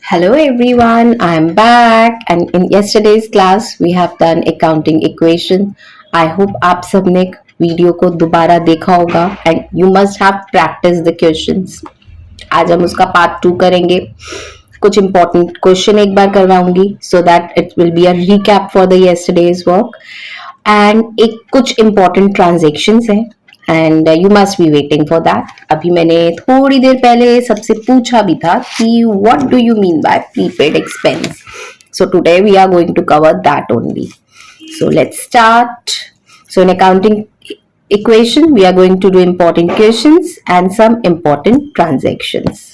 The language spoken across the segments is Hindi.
Hello everyone, I'm back and in yesterday's class we have done accounting equation. I hope आप सबने वीडियो को दोबारा देखा होगा and you must have practiced the questions. आज हम उसका पार्ट 2 करेंगे. कुछ important क्वेश्चन एक बार करवाऊंगी so that it will be a recap for the yesterday's work. And एक कुछ important transactions हैं and you must be waiting for that. अभी मैंने थोड़ी देर पहले सबसे पूछा भी था कि what do you mean by prepaid expense. So today we are going to cover that only. So let's start. So in accounting equation we are going to do important questions and some important transactions.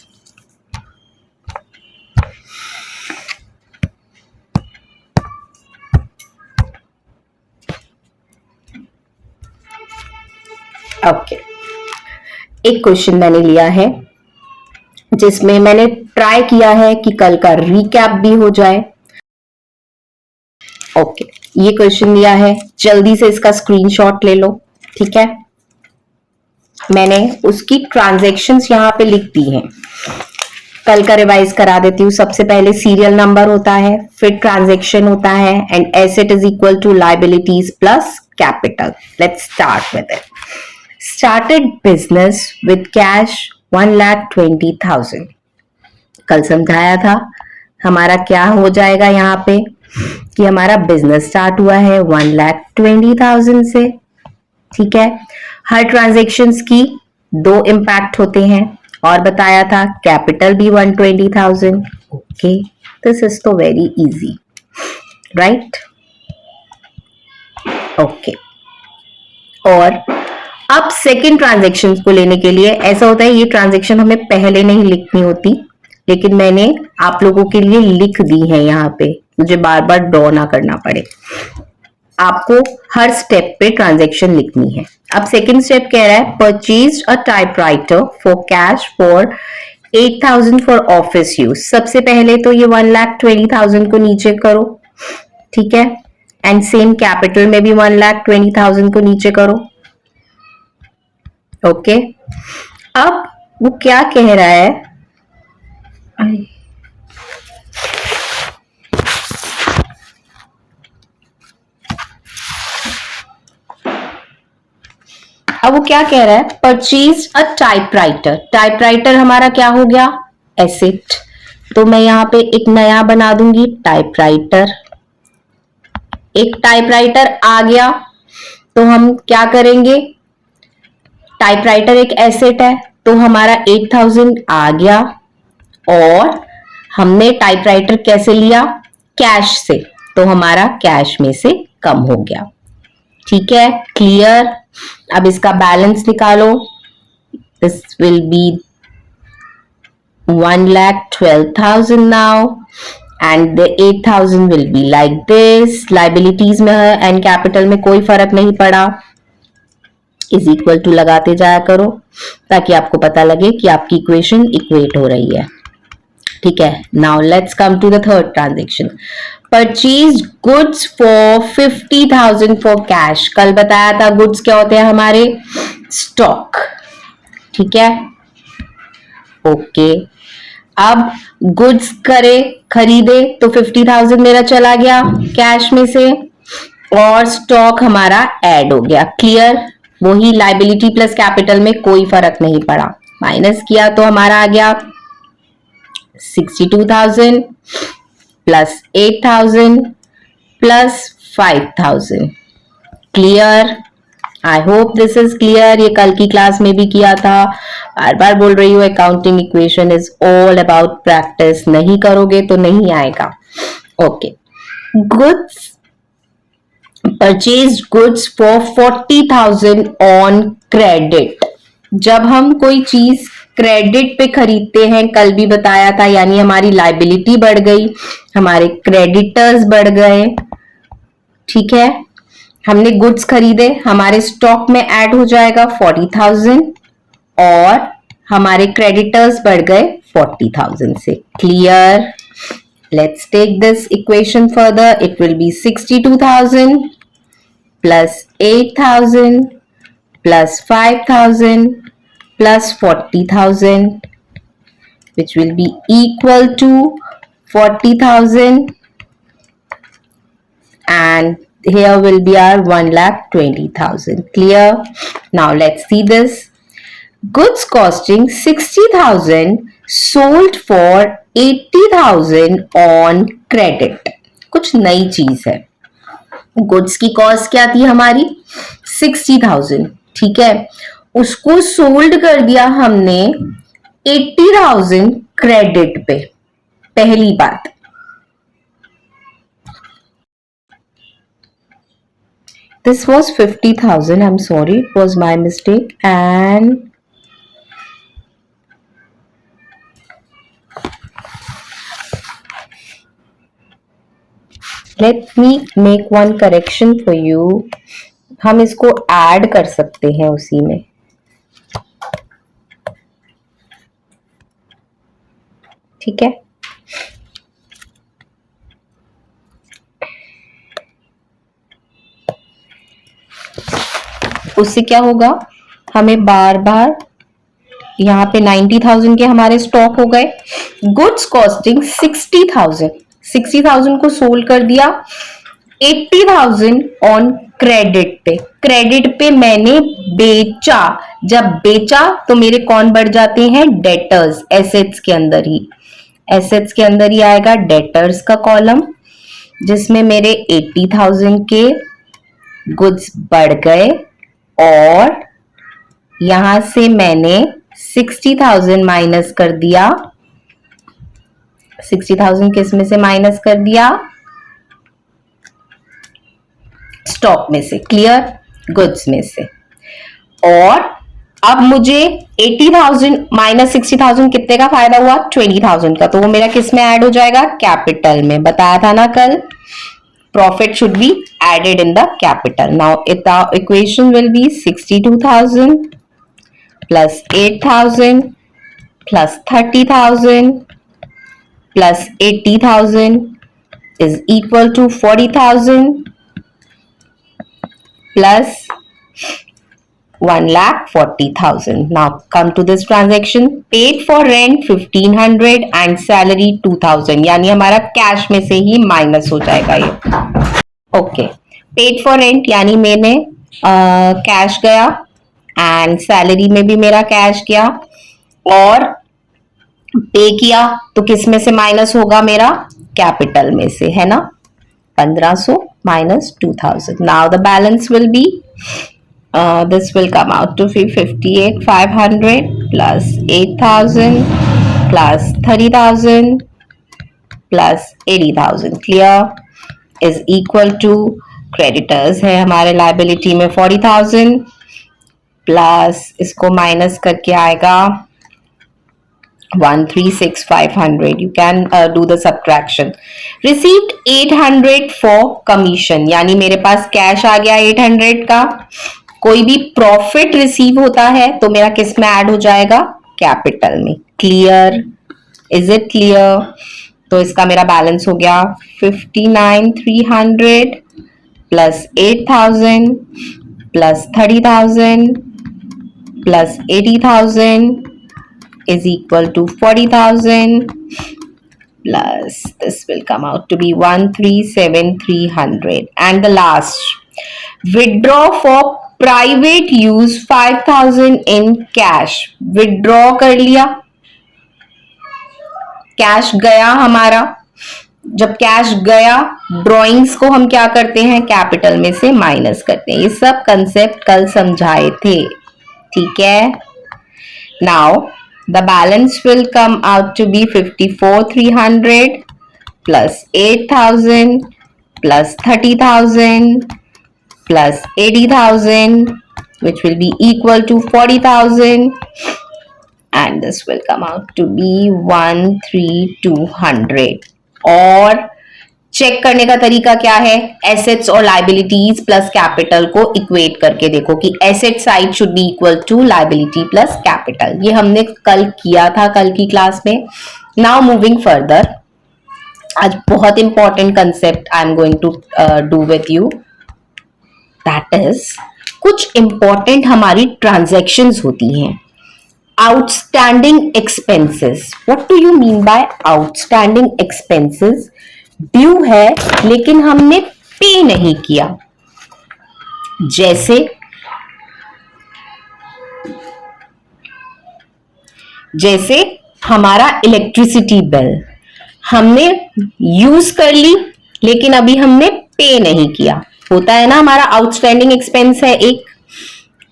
Okay. एक क्वेश्चन मैंने लिया है जिसमें मैंने ट्राई किया है कि कल का रिकैप भी हो जाए. ओके, ये क्वेश्चन लिया है, जल्दी से इसका स्क्रीनशॉट ले लो. ठीक है, मैंने उसकी ट्रांजैक्शंस यहां पे लिख दी हैं. कल का रिवाइज करा देती हूँ. सबसे पहले सीरियल नंबर होता है, फिर ट्रांजैक्शन होता है and asset is equal to liabilities plus capital. Let's start with it. Started business with cash 1,20,000. कल समझाया था हमारा क्या हो जाएगा यहाँ पे कि हमारा बिजनेस स्टार्ट हुआ है 1,20,000 से. ठीक है, हर ट्रांजेक्शन्स की दो इम्पैक्ट होते हैं और बताया था कैपिटल भी 120,000. ओके, दिस इज तो वेरी इजी, राइट? ओके, और अब सेकेंड ट्रांजेक्शन को लेने के लिए ऐसा होता है, ये ट्रांजेक्शन हमें पहले नहीं लिखनी होती, लेकिन मैंने आप लोगों के लिए लिख दी है यहाँ पे, मुझे बार बार ड्रॉ ना करना पड़े. आपको हर स्टेप पे ट्रांजेक्शन लिखनी है. अब सेकेंड स्टेप कह रहा है purchase a typewriter for cash for 8,000 for office use. सबसे पहले तो ये 1,20,000 को नीचे करो. ठीक है, एंड सेम कैपिटल में भी 1,20,000 को नीचे करो. ओके, अब वो क्या कह रहा है, अब वो क्या कह रहा है, परचेज अ टाइपराइटर. टाइपराइटर हमारा क्या हो गया, एसेट. तो मैं यहां पे एक नया बना दूंगी टाइपराइटर. एक टाइपराइटर आ गया तो हम क्या करेंगे, टाइपराइटर एक एसेट है तो हमारा 8,000 आ गया और हमने टाइपराइटर कैसे लिया, कैश से, तो हमारा कैश में से कम हो गया. ठीक है, क्लियर? अब इसका बैलेंस निकालो. This will be 1,12,000 now and the 8,000 will be like this. Liabilities में है एंड कैपिटल में कोई फर्क नहीं पड़ा. इज इक्वल टू लगाते जाया करो ताकि आपको पता लगे कि आपकी इक्वेशन इक्वेट हो रही है. ठीक है, now let's come to the third transaction. Purchase goods for 50,000 for cash. कल बताया था गुड्स क्या होते हैं हमारे, स्टॉक. ठीक है, ओके. अब गुड्स करे, खरीदे तो 50,000 मेरा चला गया कैश में से और स्टॉक हमारा ऐड हो गया. क्लियर? वही लाइबिलिटी प्लस कैपिटल में कोई फर्क नहीं पड़ा. माइनस किया तो हमारा आ गया 62,000 plus 8,000 plus 5,000. Clear? I hope this is clear. ये कल की क्लास में भी किया था. बार बार बोल रही हूँ, accounting equation is all about practice. नहीं करोगे तो नहीं आएगा. Okay, goods purchase goods for 40,000 on credit. जब हम कोई चीज क्रेडिट पे खरीदते हैं, कल भी बताया था, यानी हमारी लाइबिलिटी बढ़ गई, हमारे क्रेडिटर्स बढ़ गए. ठीक है, हमने गुड्स खरीदे, हमारे स्टॉक में ऐड हो जाएगा 40,000 और हमारे क्रेडिटर्स बढ़ गए 40,000 से. Clear? Let's take this equation further. It will be 62,000 plus 8,000 plus 5,000 plus 40,000, which will be equal to 40,000 and here will be our 1,20,000. Clear? Now let's see this. Goods costing 60,000 sold for 80,000 on credit. कुछ नई चीज है. गुड्स की कॉस्ट क्या थी हमारी 60,000. ठीक है, उसको सोल्ड कर दिया हमने 80,000 क्रेडिट पे. पहली बात. This was 50,000. I'm sorry, it was my mistake. And let me make one correction for you. हम इसको ऐड कर सकते हैं उसी में. ठीक है, उससे क्या होगा, हमें बार बार यहाँ पे 90,000 के हमारे स्टॉक हो गए. गुड्स कॉस्टिंग 60,000, 60,000 को सोल्ड कर दिया 80,000 ऑन क्रेडिट पे. क्रेडिट पे मैंने बेचा. जब बेचा तो मेरे कौन बढ़ जाते हैं, डेटर्स. एसेट्स के अंदर ही, एसेट्स के अंदर ही आएगा डेटर्स का कॉलम, जिसमें मेरे 80,000 के गुड्स बढ़ गए और यहां से मैंने 60,000 माइनस कर दिया. 60,000 किस में से माइनस कर दिया, स्टॉक में से. क्लियर? गुड्स में से. और अब मुझे 80,000 माइनस 60,000 कितने का फायदा हुआ, 20,000 का. तो वो मेरा किस में ऐड हो जाएगा, कैपिटल में. बताया था ना कल, profit should be added in the capital. Now the equation will be 62,000 plus 8,000 plus 30,000 plus 80,000 is equal to 40,000 plus 1,40,000. Now come to this transaction. Paid for rent 1,500 and salary 2,000. यानी हमारा कैश में से ही माइनस हो जाएगा ये. ओके, पेड फॉर रेंट यानी मैंने कैश गया एंड सैलरी में भी मेरा कैश गया और पे किया तो किस में से माइनस होगा, मेरा कैपिटल में से, है ना. 1,500 minus 2,000. Now the balance will be this will come out to 58,500 plus 8,000 plus 30,000 plus 80,000. Clear? Is equal to creditors है हमारे liability में 40,000 plus इसको माइनस करके आएगा 136,500. You can do the subtraction. Received 800 for commission. यानी मेरे पास कैश आ गया 800 का. कोई भी प्रॉफिट रिसीव होता है तो मेरा किस में ऐड हो जाएगा, कैपिटल में. क्लियर? Is it clear? तो इसका मेरा बैलेंस हो गया 59,300 plus 8,000 plus 30,000 plus 80,000 is equal to 40,000 plus this will come out to be 137,300. And the last, withdraw for private use 5,000 in cash. withdraw कर लिया, कैश गया हमारा. जब कैश गया, ड्रॉइंग्स को हम क्या करते हैं, कैपिटल में से माइनस करते हैं. ये सब कंसेप्ट कल समझाए थे. ठीक है. Now the balance will come out to be 54,300 plus 8,000 plus 30,000 plus 80,000 which will be equal to 40,000 and this will come out to be 13,200. और चेक करने का तरीका क्या है, एसेट्स और लाइबिलिटीज प्लस कैपिटल को इक्वेट करके देखो कि asset side should be equal to liability plus capital. ये हमने कल किया था, कल की क्लास में. नाउ मूविंग फर्दर, आज बहुत important concept I am going to do with you. That is, कुछ इंपॉर्टेंट हमारी ट्रांजैक्शंस होती हैं outstanding expenses. What do you mean by outstanding expenses? Due है लेकिन हमने पे नहीं किया, जैसे हमारा इलेक्ट्रिसिटी बिल हमने यूज कर ली लेकिन अभी हमने पे नहीं किया, होता है ना, हमारा आउटस्टैंडिंग एक्सपेंस है एक।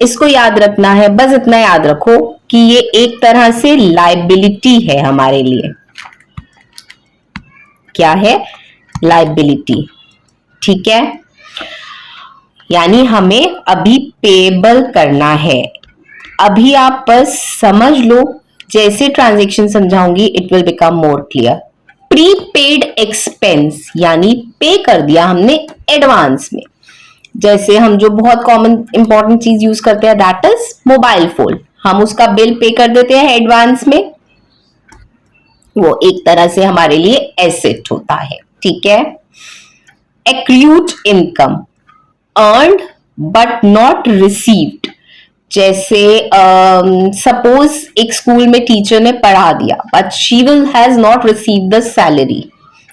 इसको याद रखना है, बस इतना याद रखो कि ये एक तरह से लायबिलिटी है हमारे लिए। क्या है? लायबिलिटी। ठीक है, यानी हमें अभी पेबल करना है। अभी आप बस समझ लो, जैसे ट्रांजैक्शन समझाऊंगी it will become more clear. Prepaid expense यानी पे कर दिया हमने एडवांस में। जैसे हम जो बहुत कॉमन इंपॉर्टेंट चीज यूज करते हैं दैट इज मोबाइल फोन, हम उसका बिल पे कर देते हैं एडवांस में, वो एक तरह से हमारे लिए एसेट होता है। ठीक है। Accrued income, earned but not received. जैसे सपोज एक स्कूल में टीचर ने पढ़ा दिया but she will has not receive the salary.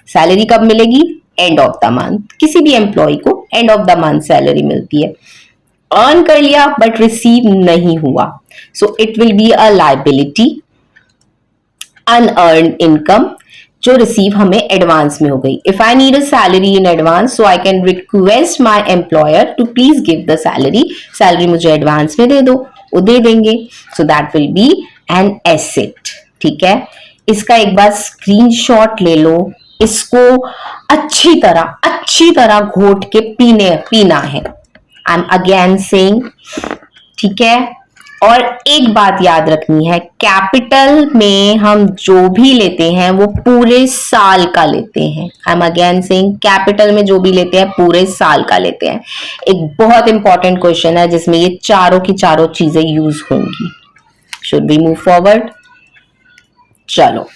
Salary कब मिलेगी? End of the month. किसी भी एम्प्लॉय को end of the month salary मिलती है। अर्न कर लिया बट रिसीव नहीं हुआ, सो it will be a liability. Unearned income जो रिसीव हमें एडवांस में हो गई। If I need a salary in advance so I can request my employer to please give the salary, salary मुझे एडवांस में दे दो, वो दे देंगे, so that will be an asset. ठीक है, इसका एक बार स्क्रीनशॉट ले लो, इसको अच्छी तरह घोट के पीना है। I am again saying. ठीक है, और एक बात याद रखनी है, कैपिटल में हम जो भी लेते हैं वो पूरे साल का लेते हैं। I am again saying, capital में जो भी लेते हैं पूरे साल का लेते हैं। एक बहुत इंपॉर्टेंट क्वेश्चन है जिसमें ये चारों की चारों चीजें यूज होंगी। Should be move forward. चलो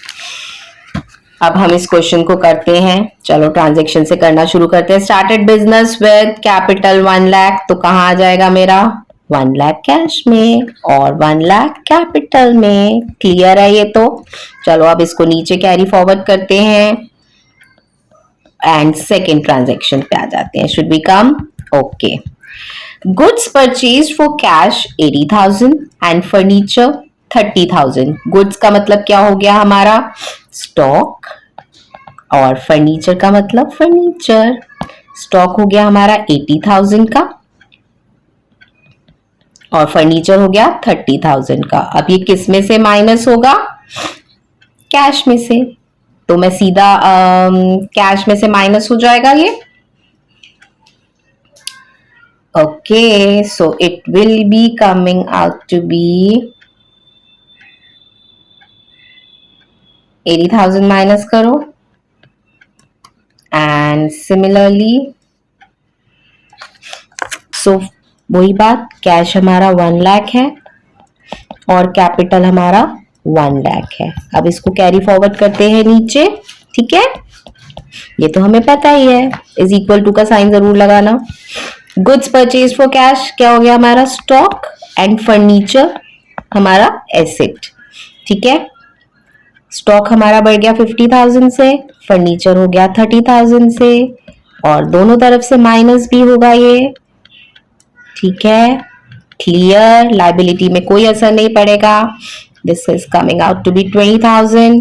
अब हम इस क्वेश्चन को करते हैं। चलो ट्रांजैक्शन से करना शुरू करते हैं। Started business with capital 1 lakh, तो कहाँ आ जाएगा मेरा? 1 लाख कैश में और 1 लाख कैपिटल में। क्लियर है ये तो? चलो अब इसको नीचे कैरी फॉरवर्ड करते हैं एंड सेकेंड ट्रांजैक्शन पे आ जाते हैं। Should be come okay. Goods purchase for cash 80,000 and furniture 30,000। Goods का मतलब क्या हो गया हमारा? स्टॉक, और फर्नीचर का मतलब फर्नीचर। स्टॉक हो गया हमारा 80,000 का और फर्नीचर हो गया 30,000 का। अब ये किस में से माइनस होगा? कैश में से। तो मैं सीधा कैश में से माइनस हो जाएगा ये। Okay, so it will be coming out to be 80,000 minus करो एंड सिमिलरली सो वही बात, कैश हमारा 1 लाख है और कैपिटल हमारा 1 लाख है। अब इसको कैरी फॉरवर्ड करते हैं नीचे। ठीक है, ये तो हमें पता ही है, इज इक्वल टू का साइन जरूर लगाना। गुड्स परचेज फॉर कैश क्या हो गया हमारा? स्टॉक, एंड फर्नीचर हमारा एसेट। ठीक है, स्टॉक हमारा बढ़ गया 50,000 से, फर्नीचर हो गया 30,000 से, और दोनों तरफ से माइनस भी होगा ये। ठीक है, क्लियर? लायबिलिटी में कोई असर नहीं पड़ेगा। This is coming out to be 20,000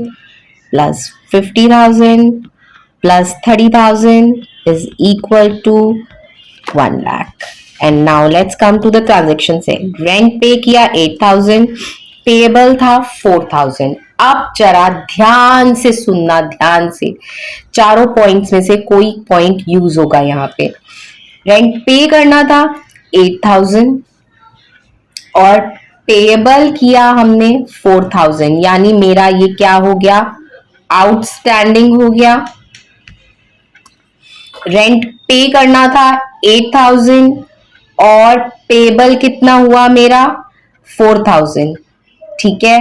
plus 50,000 plus 30,000 is equal to 1 lakh. And now let's come to the transaction से। रेंट पे किया 8,000, पेबल था 4,000। अब जरा ध्यान से सुनना, ध्यान से, चारों पॉइंट्स में से कोई पॉइंट यूज होगा यहाँ पे। रेंट पे करना था 8,000 और पेबल किया हमने 4,000, यानी मेरा ये क्या हो गया? आउटस्टैंडिंग हो गया। रेंट पे करना था 8,000 और पेबल कितना हुआ मेरा? 4,000। ठीक है,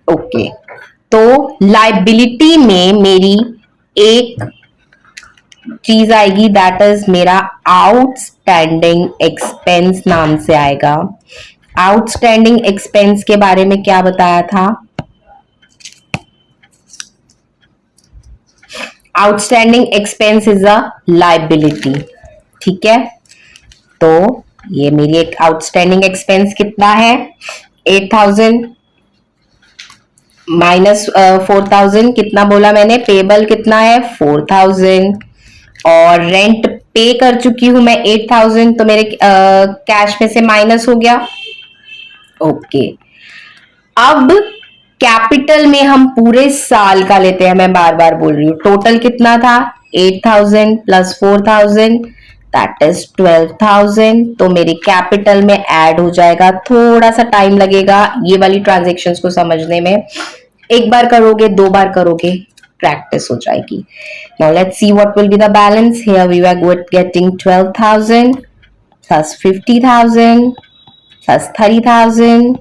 ओके। तो लायबिलिटी में मेरी एक चीज आएगी दैट इज मेरा आउटस्टैंडिंग एक्सपेंस नाम से आएगा। आउटस्टैंडिंग एक्सपेंस के बारे में क्या बताया था? Outstanding expense is a liability, ठीक है। तो ये मेरी एक आउटस्टैंडिंग एक्सपेंस कितना है? 8,000 माइनस 4,000, कितना बोला मैंने? पेबल कितना है? 4,000, और रेंट पे कर चुकी हूं मैं 8,000, तो मेरे कैश में से माइनस हो गया। ओके, अब कैपिटल में हम पूरे साल का लेते हैं, मैं बार बार बोल रही हूँ। टोटल कितना था? 8,000 प्लस 4,000, दैट इज 12,000। तो मेरी कैपिटल में ऐड हो जाएगा। थोड़ा सा टाइम लगेगा ये वाली ट्रांजेक्शन्स को समझने में। एक बार करोगे, दो बार करोगे, प्रैक्टिस हो जाएगी। Now let's see what will be the balance. Here we are getting 12,000 plus 50,000 plus 30,000,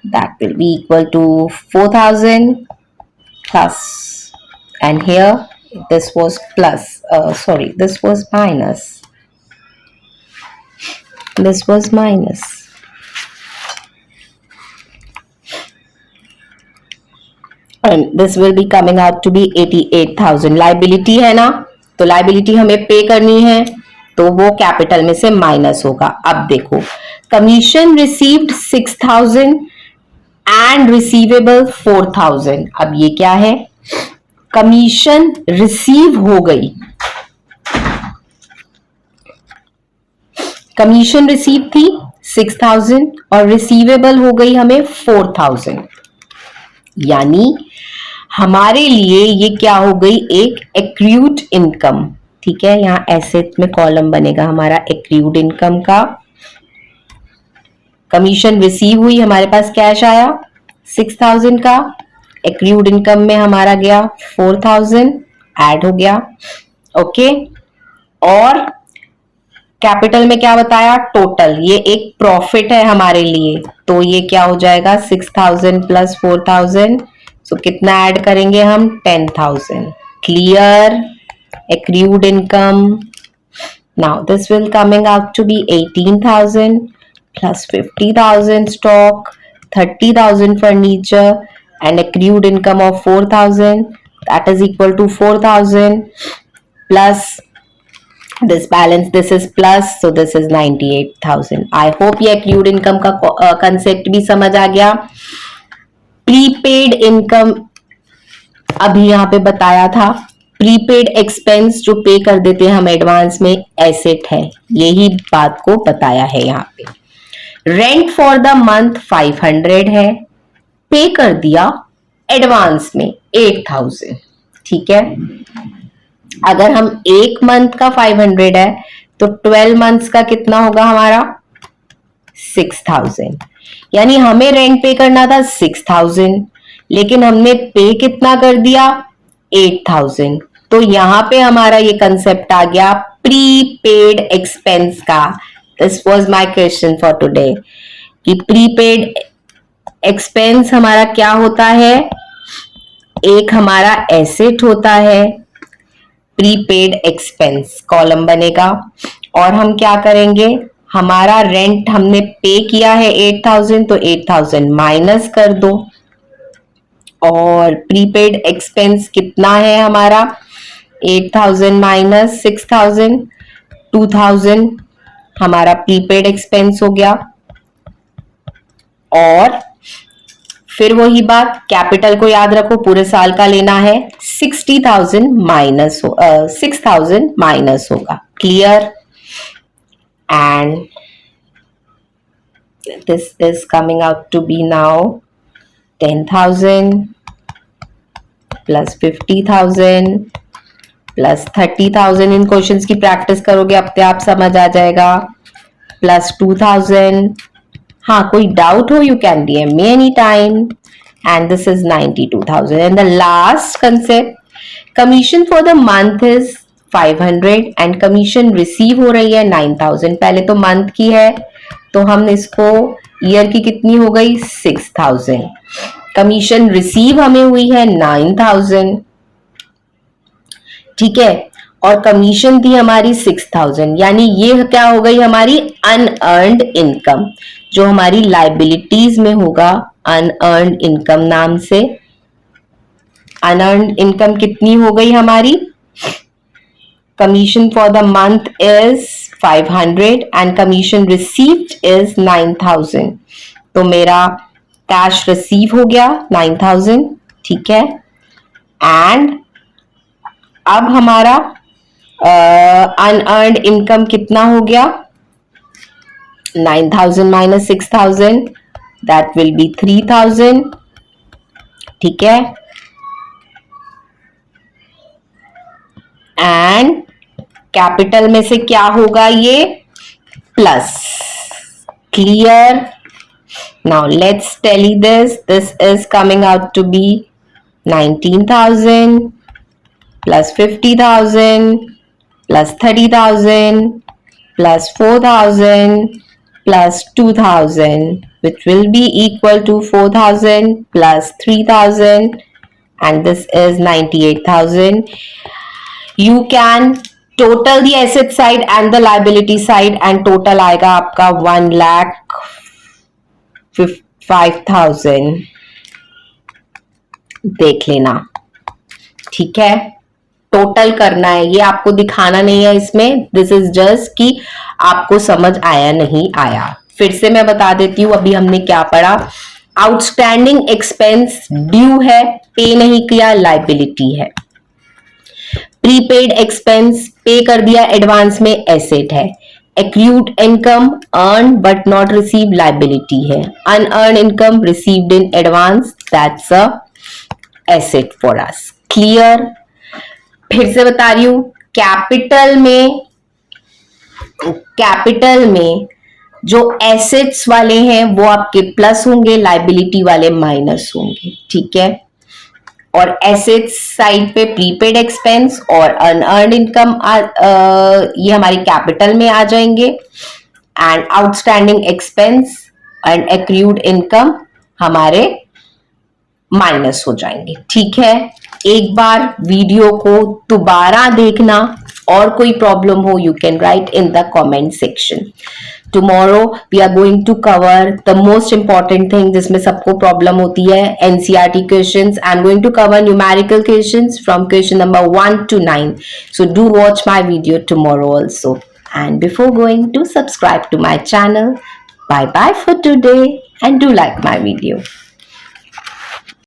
that will be equal to 4,000 plus, and here this was plus, sorry, this was minus, this was minus, and this will be coming out to be 88,000. Liability है ना, तो लाइबिलिटी हमें पे करनी है, तो वो कैपिटल में से माइनस होगा। अब देखो, कमीशन रिसीव्ड 6,000 एंड रिसीवेबल 4,000। अब ये क्या है? कमीशन रिसीव हो गई, कमीशन रिसीव थी 6,000 और रिसीवेबल हो गई हमें 4,000, यानी हमारे लिए ये क्या हो गई? एक एक्रूड इनकम, ठीक है। यहां एसेट में कॉलम बनेगा हमारा एक्रूड इनकम का। कमीशन रिसीव हुई, हमारे पास कैश आया 6,000 का, एक्रूड इनकम में हमारा गया 4,000, ऐड हो गया। ओके, और कैपिटल में क्या बताया? टोटल, ये एक प्रॉफिट है हमारे लिए, तो ये क्या हो जाएगा? 6,000 प्लस 4,000, सो कितना ऐड करेंगे हम? 10,000। Clear? Accrued income. Now this will coming out to be 18,000 plus 50,000 stock, 30,000 furniture, and accrued income of 4,000, that is equal to 4,000 plus this balance, this is plus, so this is 98,000. I hope ये accrued income का concept भी समझ आ गया। प्रीपेड इनकम अभी यहाँ पे बताया था। प्रीपेड एक्सपेंस जो पे कर देते हैं हम एडवांस में, एसेट है, यही बात को बताया है यहाँ पे। रेंट फॉर द मंथ 500 है, पे कर दिया एडवांस में 8,000, ठीक है। अगर हम एक मंथ का 500 है तो 12 मंथ्स का कितना होगा हमारा? 6,000, यानी हमें रेंट पे करना था 6,000, लेकिन हमने पे कितना कर दिया? 8,000। तो यहां पे हमारा ये कंसेप्ट आ गया प्रीपेड एक्सपेंस का। This was my question for today कि प्रीपेड एक्सपेंस हमारा क्या होता है? एक हमारा एसेट होता है, प्रीपेड एक्सपेंस कॉलम बनेगा, और हम क्या करेंगे? हमारा रेंट हमने पे किया है 8,000, तो 8,000 माइनस कर दो, और प्रीपेड एक्सपेंस कितना है हमारा? 8,000 माइनस 6,000, 2,000 हमारा प्रीपेड एक्सपेंस हो गया। और फिर वही बात, कैपिटल को याद रखो, पूरे साल का लेना है, 60,000 माइनस 6,000 माइनस होगा। Clear? And this is coming out to be now 10,000 plus 50,000 plus 30,000। इन क्वेश्चंस की प्रैक्टिस करोगे अपने आप समझ आ जाएगा। प्लस 2,000। हाँ, कोई डाउट हो, you can DM me anytime. And this is 92,000. And the last concept, commission for the month is 500 and commission receive हो रही है 9,000। पहले तो मंथ की है, तो हम इसको ईयर की कितनी हो गई? 6,000। कमीशन रिसीव हमें हुई है 9,000, ठीक है, और कमीशन थी हमारी 6,000, यानी ये क्या हो गई? हमारी अनअर्न्ड इनकम, जो जो हमारी लाइबिलिटीज में होगा अनअर्न्ड इनकम नाम से। अनअर्न्ड इनकम कितनी हो गई हमारी? Commission for the month is 500 and commission received is 9000। तो मेरा कैश रिसीव हो गया 9000, ठीक है। एंड अब हमारा अनअर्न्ड इनकम कितना हो गया? 9000 माइनस 6000, दैट विल बी 3000, ठीक है। एंड कैपिटल में से क्या होगा? ये plus. Clear? Now let's tally this is coming out to be 19,000 plus 50,000 plus 30,000 plus 4,000 plus 2,000, which will be equal to 4,000 plus 3,000, and this is 98,000. You can total the asset side and the liability side, and total आएगा आपका 1,05,000। देख लेना, ठीक है। टोटल करना है, ये आपको दिखाना नहीं है इसमें, दिस इज जस्ट कि आपको समझ आया नहीं आया। फिर से मैं बता देती हूँ अभी हमने क्या पढ़ा। आउटस्टैंडिंग एक्सपेंस ड्यू है, पे नहीं किया, लाइबिलिटी है। प्रीपेड एक्सपेंस पे कर दिया एडवांस में, एसेट है। Accrued income earn but not receive, liability है। Unearned income received in advance, that's a asset for us. Clear? फिर से बता रही हूं, कैपिटल में जो एसेट्स वाले हैं वो आपके प्लस होंगे, लाइबिलिटी वाले माइनस होंगे, ठीक है। और एसेट्स साइड पे प्रीपेड एक्सपेंस और अनअर्न्ड इनकम ये हमारी कैपिटल में आ जाएंगे, and outstanding expense and accrued income हमारे माइनस हो जाएंगे, ठीक है। एक बार वीडियो को दोबारा देखना, और कोई प्रॉब्लम हो you can write in the comment section. Tomorrow we are going to cover the most important thing जिसमें सबको प्रॉब्लम होती है, NCERT questions. I am going to cover numerical questions from question number 1 to 9, so do watch my video tomorrow also, and before going to subscribe to my channel. Bye bye for today and do like my video.